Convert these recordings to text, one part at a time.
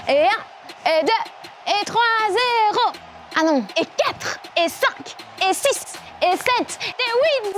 et 1, et 2, et 3, 0. Ah non, et 4, et 5, et 6, et 7, et 8,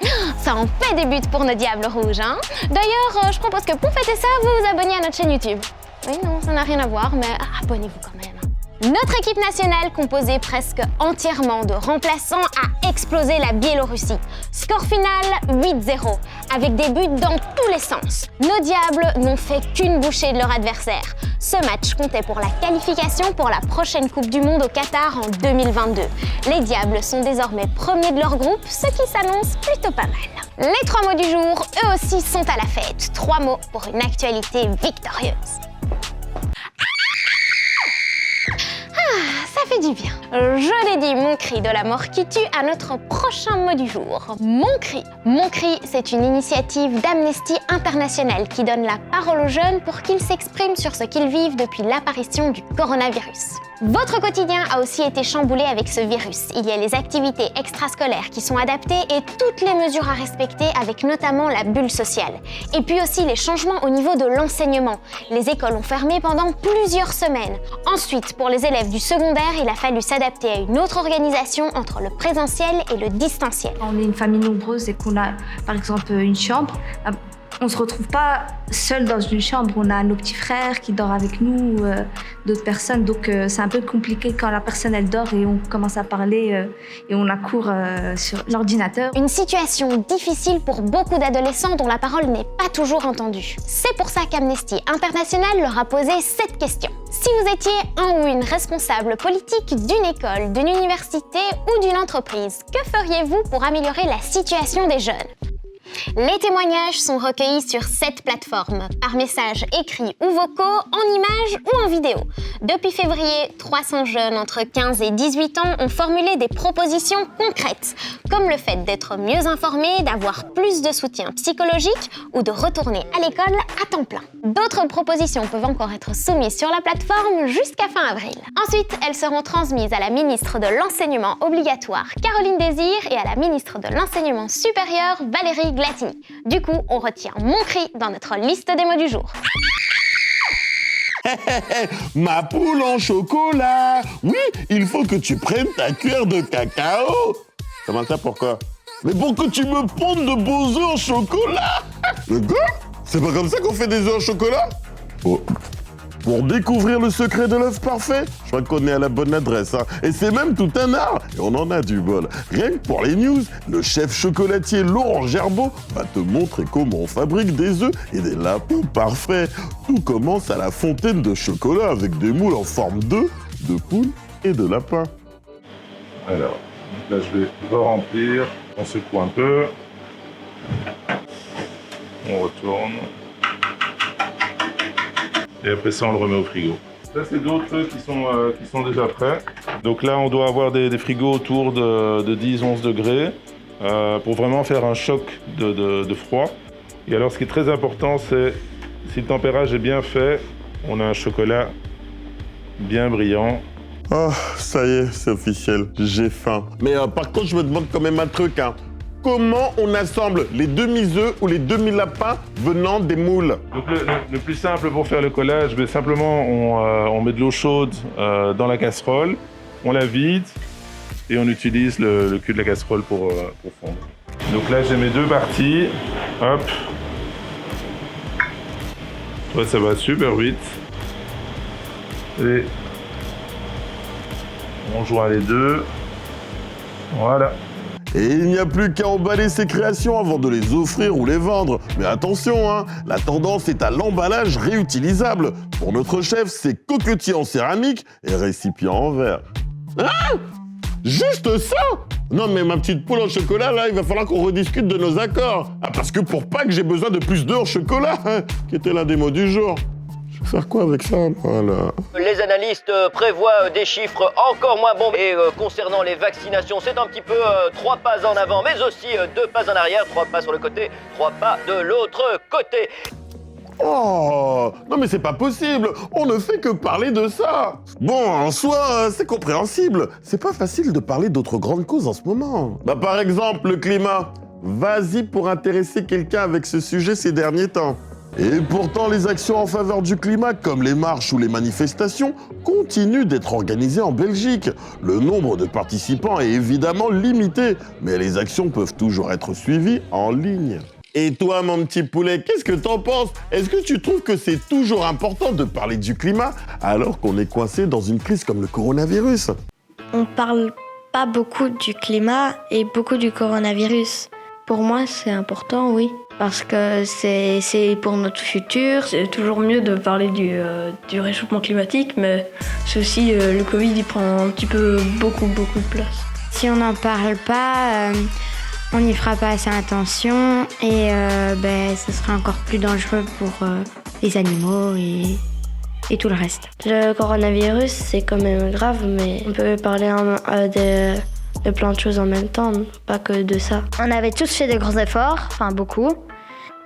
0. Ça en fait des buts pour nos diables rouges, hein. D'ailleurs, je propose que pour fêter ça, vous vous abonniez à notre chaîne YouTube. Oui, non, ça n'a rien à voir, mais abonnez-vous quand même. Notre équipe nationale, composée presque entièrement de remplaçants, a explosé la Biélorussie. Score final 8-0, avec des buts dans tous les sens. Nos diables n'ont fait qu'une bouchée de leur adversaire. Ce match comptait pour la qualification pour la prochaine Coupe du Monde au Qatar en 2022. Les diables sont désormais premiers de leur groupe, ce qui s'annonce plutôt pas mal. Les 3 mots du jour, eux aussi, sont à la fête. 3 mots pour une actualité victorieuse. Ça fait du bien. Je l'ai dit, mon cri de la mort qui tue à notre prochain mot du jour. Mon cri. Mon cri, c'est une initiative d'Amnesty International qui donne la parole aux jeunes pour qu'ils s'expriment sur ce qu'ils vivent depuis l'apparition du coronavirus. Votre quotidien a aussi été chamboulé avec ce virus. Il y a les activités extrascolaires qui sont adaptées et toutes les mesures à respecter avec notamment la bulle sociale. Et puis aussi les changements au niveau de l'enseignement. Les écoles ont fermé pendant plusieurs semaines. Ensuite, pour les élèves du secondaire, il a fallu s'adapter à une autre organisation entre le présentiel et le distanciel. On est une famille nombreuse et qu'on a par exemple une chambre. On ne se retrouve pas seul dans une chambre, on a nos petits frères qui dorment avec nous, d'autres personnes, donc c'est un peu compliqué quand la personne elle dort et on commence à parler et on accourt sur l'ordinateur. Une situation difficile pour beaucoup d'adolescents dont la parole n'est pas toujours entendue. C'est pour ça qu'Amnesty International leur a posé cette question. Si vous étiez un ou une responsable politique d'une école, d'une université ou d'une entreprise, que feriez-vous pour améliorer la situation des jeunes ? Les témoignages sont recueillis sur 7 plateformes, par messages écrits ou vocaux, en images ou en vidéo. Depuis février, 300 jeunes entre 15 et 18 ans ont formulé des propositions concrètes, comme le fait d'être mieux informés, d'avoir plus de soutien psychologique ou de retourner à l'école à temps plein. D'autres propositions peuvent encore être soumises sur la plateforme jusqu'à fin avril. Ensuite, elles seront transmises à la ministre de l'Enseignement obligatoire, Caroline Désir, et à la ministre de l'Enseignement supérieur, Valérie Glatini. Du coup, on retient mon cri dans notre liste des mots du jour. Ma poule en chocolat. Oui, il faut que tu prennes ta cuillère de cacao. Comment ça, pourquoi? Mais pour que tu me pondes de beaux œufs en chocolat. Le gars, c'est pas comme ça qu'on fait des œufs en chocolat? Oh. Pour découvrir le secret de l'œuf parfait, je crois qu'on est à la bonne adresse, hein. Et c'est même tout un art, et on en a du bol. Rien que pour les news, le chef chocolatier Laurent Gerbeau va te montrer comment on fabrique des œufs et des lapins parfaits. Tout commence à la fontaine de chocolat avec des moules en forme d'œufs, de poules et de lapins. Alors, là je vais re-remplir, on secoue un peu, on retourne. Et après ça, on le remet au frigo. Là, c'est d'autres qui sont déjà prêts. Donc là, on doit avoir des frigos autour de 10-11 degrés pour vraiment faire un choc de froid. Et alors, ce qui est très important, c'est si le tempérage est bien fait, on a un chocolat bien brillant. Oh, ça y est, c'est officiel, j'ai faim. Mais par contre, je me demande quand même un truc, hein. Comment on assemble les demi-œufs ou les demi-lapins venant des moules? Donc le plus simple pour faire le collage, mais simplement on met de l'eau chaude dans la casserole, on la vide et on utilise le cul de la casserole pour fondre. Donc là j'ai mes 2 parties, hop. Ouais, ça va super vite. Et on joint les deux. Voilà. Et il n'y a plus qu'à emballer ses créations avant de les offrir ou les vendre. Mais attention, hein, la tendance est à l'emballage réutilisable. Pour notre chef, c'est coquetier en céramique et récipient en verre. Hein? Juste ça? Non mais ma petite poule en chocolat, là, il va falloir qu'on rediscute de nos accords. Ah, parce que pour Pâques, j'ai besoin de plus d'œufs en chocolat, hein, qui était l'un des mots du jour. Je vais faire quoi avec ça, moi, là? Les analystes prévoient des chiffres encore moins bons. Et concernant les vaccinations, c'est un petit peu 3 pas en avant, mais aussi 2 pas en arrière, 3 pas sur le côté, 3 pas de l'autre côté. Oh, non mais c'est pas possible, on ne fait que parler de ça. Bon, en soi, c'est compréhensible. C'est pas facile de parler d'autres grandes causes en ce moment. Bah par exemple, le climat. Vas-y pour intéresser quelqu'un avec ce sujet ces derniers temps. Et pourtant, les actions en faveur du climat, comme les marches ou les manifestations, continuent d'être organisées en Belgique. Le nombre de participants est évidemment limité, mais les actions peuvent toujours être suivies en ligne. Et toi, mon petit poulet, qu'est-ce que t'en penses? Est-ce que tu trouves que c'est toujours important de parler du climat alors qu'on est coincé dans une crise comme le coronavirus? On parle pas beaucoup du climat et beaucoup du coronavirus. Pour moi, c'est important, oui, parce que c'est pour notre futur. C'est toujours mieux de parler du réchauffement climatique, mais c'est aussi le Covid, il prend un petit peu beaucoup de place. Si on n'en parle pas, on n'y fera pas assez attention et ce sera encore plus dangereux pour les animaux et tout le reste. Le coronavirus, c'est quand même grave, mais on peut parler de plein de choses en même temps, pas que de ça. On avait tous fait de gros efforts, enfin beaucoup.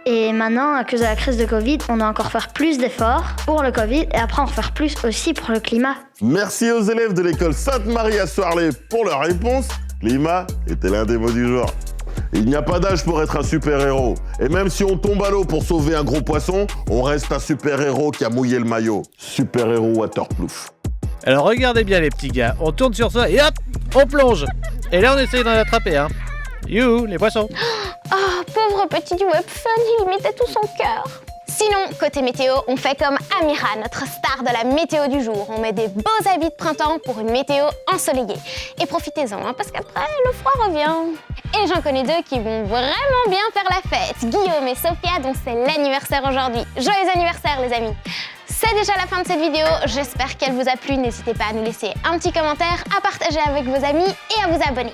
Et maintenant, à cause de la crise de Covid, on doit encore faire plus d'efforts pour le Covid et après en faire plus aussi pour le climat. Merci aux élèves de l'école Sainte-Marie à Soirlé pour leur réponse. Climat était l'un des mots du jour. Il n'y a pas d'âge pour être un super-héros. Et même si on tombe à l'eau pour sauver un gros poisson, on reste un super-héros qui a mouillé le maillot. Super-héros waterproof. Alors regardez bien les petits gars, on tourne sur ça et hop, on plonge. Et là on essaye d'en attraper, hein. Youhou, les poissons. Oh, pauvre petit Webfun, il mettait tout son cœur. Sinon, côté météo, on fait comme Amira, notre star de la météo du jour. On met des beaux habits de printemps pour une météo ensoleillée. Et profitez-en, hein, parce qu'après, le froid revient. Et j'en connais deux qui vont vraiment bien faire la fête. Guillaume et Sophia, dont c'est l'anniversaire aujourd'hui. Joyeux anniversaire, les amis. C'est déjà la fin de cette vidéo, j'espère qu'elle vous a plu. N'hésitez pas à nous laisser un petit commentaire, à partager avec vos amis et à vous abonner.